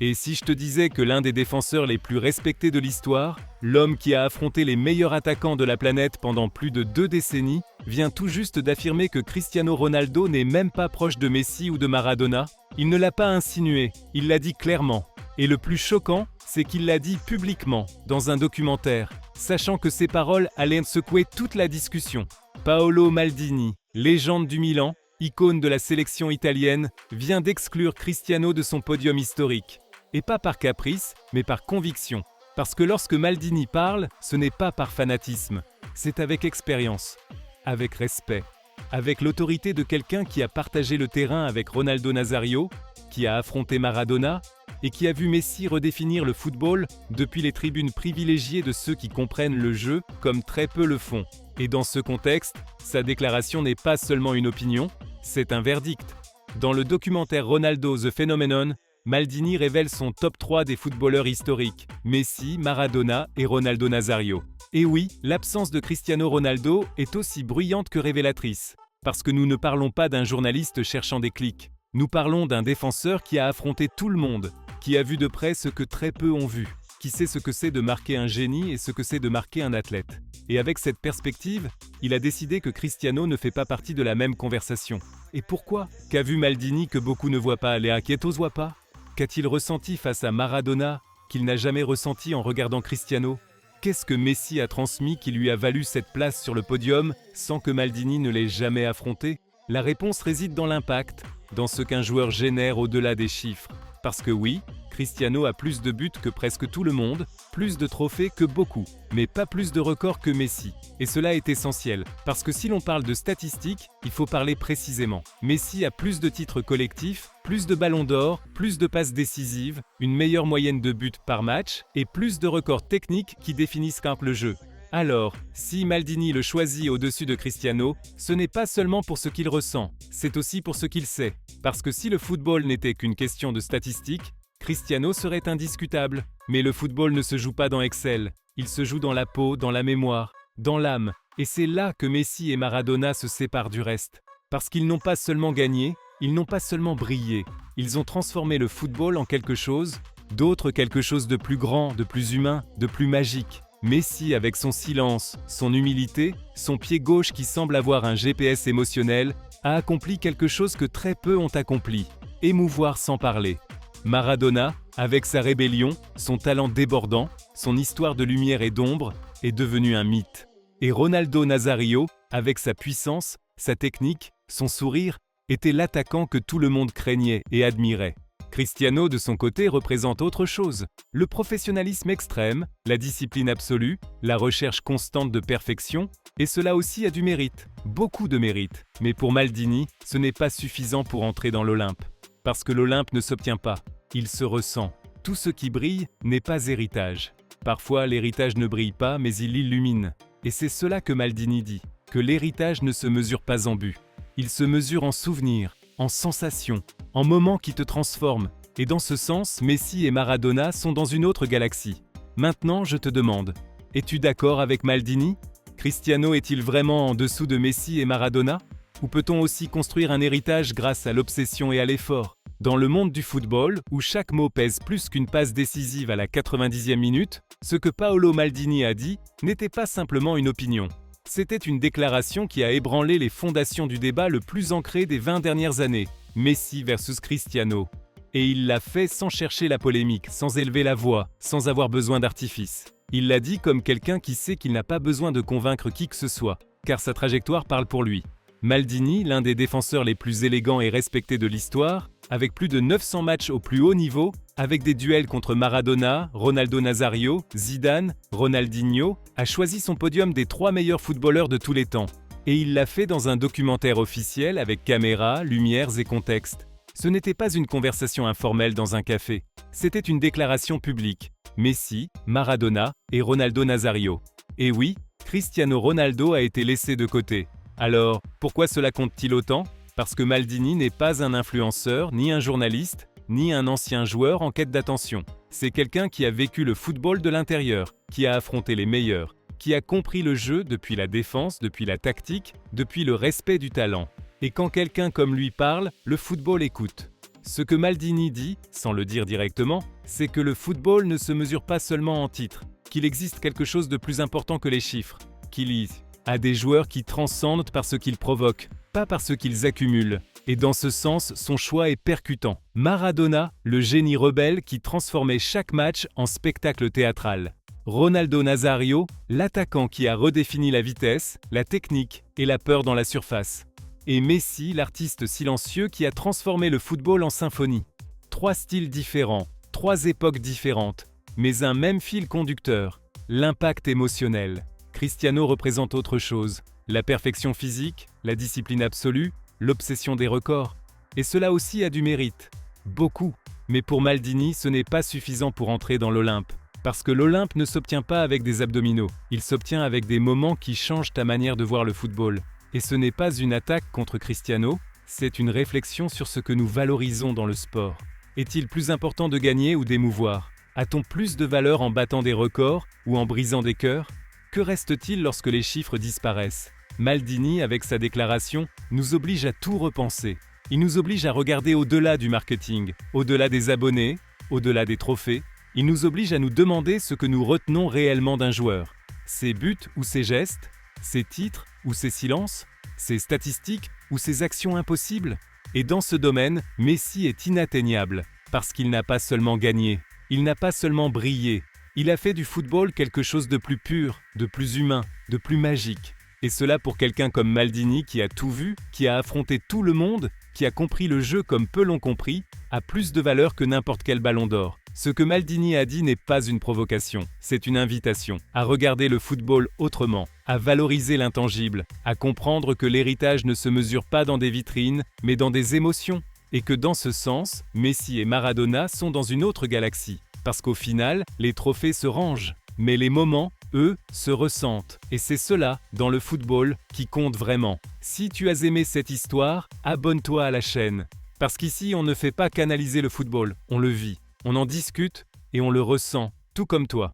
Et si je te disais que l'un des défenseurs les plus respectés de l'histoire, l'homme qui a affronté les meilleurs attaquants de la planète pendant plus de 2 décennies, vient tout juste d'affirmer que Cristiano Ronaldo n'est même pas proche de Messi ou de Maradona? Il ne l'a pas insinué, il l'a dit clairement. Et le plus choquant, c'est qu'il l'a dit publiquement, dans un documentaire, sachant que ses paroles allaient secouer toute la discussion. Paolo Maldini, légende du Milan, icône de la sélection italienne, vient d'exclure Cristiano de son podium historique. Et pas par caprice, mais par conviction. Parce que lorsque Maldini parle, ce n'est pas par fanatisme, c'est avec expérience, avec respect, avec l'autorité de quelqu'un qui a partagé le terrain avec Ronaldo Nazario, qui a affronté Maradona, et qui a vu Messi redéfinir le football depuis les tribunes privilégiées de ceux qui comprennent le jeu comme très peu le font. Et dans ce contexte, sa déclaration n'est pas seulement une opinion, c'est un verdict. Dans le documentaire Ronaldo The Phenomenon, Maldini révèle son top 3 des footballeurs historiques, Messi, Maradona et Ronaldo Nazario. Et oui, l'absence de Cristiano Ronaldo est aussi bruyante que révélatrice, parce que nous ne parlons pas d'un journaliste cherchant des clics. Nous parlons d'un défenseur qui a affronté tout le monde, qui a vu de près ce que très peu ont vu, qui sait ce que c'est de marquer un génie et ce que c'est de marquer un athlète. Et avec cette perspective, il a décidé que Cristiano ne fait pas partie de la même conversation. Et pourquoi? Qu'a vu Maldini que beaucoup ne voient pas, Léa Quietos voit pas? Qu'a-t-il ressenti face à Maradona qu'il n'a jamais ressenti en regardant Cristiano? Qu'est-ce que Messi a transmis qui lui a valu cette place sur le podium sans que Maldini ne l'ait jamais affronté? La réponse réside dans l'impact, dans ce qu'un joueur génère au-delà des chiffres. Parce que oui, Cristiano a plus de buts que presque tout le monde, plus de trophées que beaucoup, mais pas plus de records que Messi. Et cela est essentiel, parce que si l'on parle de statistiques, il faut parler précisément. Messi a plus de titres collectifs, plus de ballons d'or, plus de passes décisives, une meilleure moyenne de buts par match, et plus de records techniques qui définissent le jeu. Alors, si Maldini le choisit au-dessus de Cristiano, ce n'est pas seulement pour ce qu'il ressent, c'est aussi pour ce qu'il sait. Parce que si le football n'était qu'une question de statistiques, Cristiano serait indiscutable. Mais le football ne se joue pas dans Excel, il se joue dans la peau, dans la mémoire, dans l'âme. Et c'est là que Messi et Maradona se séparent du reste. Parce qu'ils n'ont pas seulement gagné, ils n'ont pas seulement brillé, ils ont transformé le football en quelque chose, d'autre quelque chose de plus grand, de plus humain, de plus magique. Messi, avec son silence, son humilité, son pied gauche qui semble avoir un GPS émotionnel, a accompli quelque chose que très peu ont accompli, émouvoir sans parler. Maradona, avec sa rébellion, son talent débordant, son histoire de lumière et d'ombre, est devenu un mythe. Et Ronaldo Nazario, avec sa puissance, sa technique, son sourire, était l'attaquant que tout le monde craignait et admirait. Cristiano, de son côté, représente autre chose. Le professionnalisme extrême, la discipline absolue, la recherche constante de perfection, et cela aussi a du mérite, beaucoup de mérite. Mais pour Maldini, ce n'est pas suffisant pour entrer dans l'Olympe. Parce que l'Olympe ne s'obtient pas, il se ressent. Tout ce qui brille n'est pas héritage. Parfois, l'héritage ne brille pas, mais il illumine. Et c'est cela que Maldini dit, que l'héritage ne se mesure pas en but. Il se mesure en souvenirs, en sensations, en moments qui te transforment. Et dans ce sens, Messi et Maradona sont dans une autre galaxie. Maintenant, je te demande, es-tu d'accord avec Maldini? Cristiano est-il vraiment en dessous de Messi et Maradona? Ou peut-on aussi construire un héritage grâce à l'obsession et à l'effort? Dans le monde du football, où chaque mot pèse plus qu'une passe décisive à la 90e minute, ce que Paolo Maldini a dit n'était pas simplement une opinion. C'était une déclaration qui a ébranlé les fondations du débat le plus ancré des 20 dernières années, Messi versus Cristiano. Et il l'a fait sans chercher la polémique, sans élever la voix, sans avoir besoin d'artifice. Il l'a dit comme quelqu'un qui sait qu'il n'a pas besoin de convaincre qui que ce soit, car sa trajectoire parle pour lui. Maldini, l'un des défenseurs les plus élégants et respectés de l'histoire, avec plus de 900 matchs au plus haut niveau, avec des duels contre Maradona, Ronaldo Nazario, Zidane, Ronaldinho, a choisi son podium des 3 meilleurs footballeurs de tous les temps. Et il l'a fait dans un documentaire officiel avec caméra, lumières et contexte. Ce n'était pas une conversation informelle dans un café, c'était une déclaration publique. Messi, Maradona et Ronaldo Nazario. Et oui, Cristiano Ronaldo a été laissé de côté. Alors, pourquoi cela compte-t-il autant? Parce que Maldini n'est pas un influenceur, ni un journaliste, ni un ancien joueur en quête d'attention. C'est quelqu'un qui a vécu le football de l'intérieur, qui a affronté les meilleurs, qui a compris le jeu depuis la défense, depuis la tactique, depuis le respect du talent. Et quand quelqu'un comme lui parle, le football écoute. Ce que Maldini dit, sans le dire directement, c'est que le football ne se mesure pas seulement en titres, qu'il existe quelque chose de plus important que les chiffres, qu'il y a des joueurs qui transcendent par ce qu'ils provoquent, pas par ce qu'ils accumulent. Et dans ce sens, son choix est percutant. Maradona, le génie rebelle qui transformait chaque match en spectacle théâtral. Ronaldo Nazario, l'attaquant qui a redéfini la vitesse, la technique et la peur dans la surface. Et Messi, l'artiste silencieux qui a transformé le football en symphonie. 3 styles différents, 3 époques différentes, mais un même fil conducteur, l'impact émotionnel. Cristiano représente autre chose, la perfection physique, la discipline absolue, l'obsession des records. Et cela aussi a du mérite. Beaucoup. Mais pour Maldini, ce n'est pas suffisant pour entrer dans l'Olympe. Parce que l'Olympe ne s'obtient pas avec des abdominaux. Il s'obtient avec des moments qui changent ta manière de voir le football. Et ce n'est pas une attaque contre Cristiano, c'est une réflexion sur ce que nous valorisons dans le sport. Est-il plus important de gagner ou d'émouvoir? A-t-on plus de valeur en battant des records ou en brisant des cœurs? Que reste-t-il lorsque les chiffres disparaissent? Maldini, avec sa déclaration, nous oblige à tout repenser. Il nous oblige à regarder au-delà du marketing, au-delà des abonnés, au-delà des trophées. Il nous oblige à nous demander ce que nous retenons réellement d'un joueur. Ses buts ou ses gestes? Ses titres ou ses silences? Ses statistiques ou ses actions impossibles? Et dans ce domaine, Messi est inatteignable, parce qu'il n'a pas seulement gagné, il n'a pas seulement brillé, il a fait du football quelque chose de plus pur, de plus humain, de plus magique. Et cela pour quelqu'un comme Maldini qui a tout vu, qui a affronté tout le monde, qui a compris le jeu comme peu l'ont compris, a plus de valeur que n'importe quel ballon d'or. Ce que Maldini a dit n'est pas une provocation, c'est une invitation à regarder le football autrement, à valoriser l'intangible, à comprendre que l'héritage ne se mesure pas dans des vitrines, mais dans des émotions. Et que dans ce sens, Messi et Maradona sont dans une autre galaxie. Parce qu'au final, les trophées se rangent, mais les moments, eux, se ressentent. Et c'est cela, dans le football, qui compte vraiment. Si tu as aimé cette histoire, abonne-toi à la chaîne. Parce qu'ici, on ne fait pas qu'analyser le football, on le vit, on en discute et on le ressent, tout comme toi.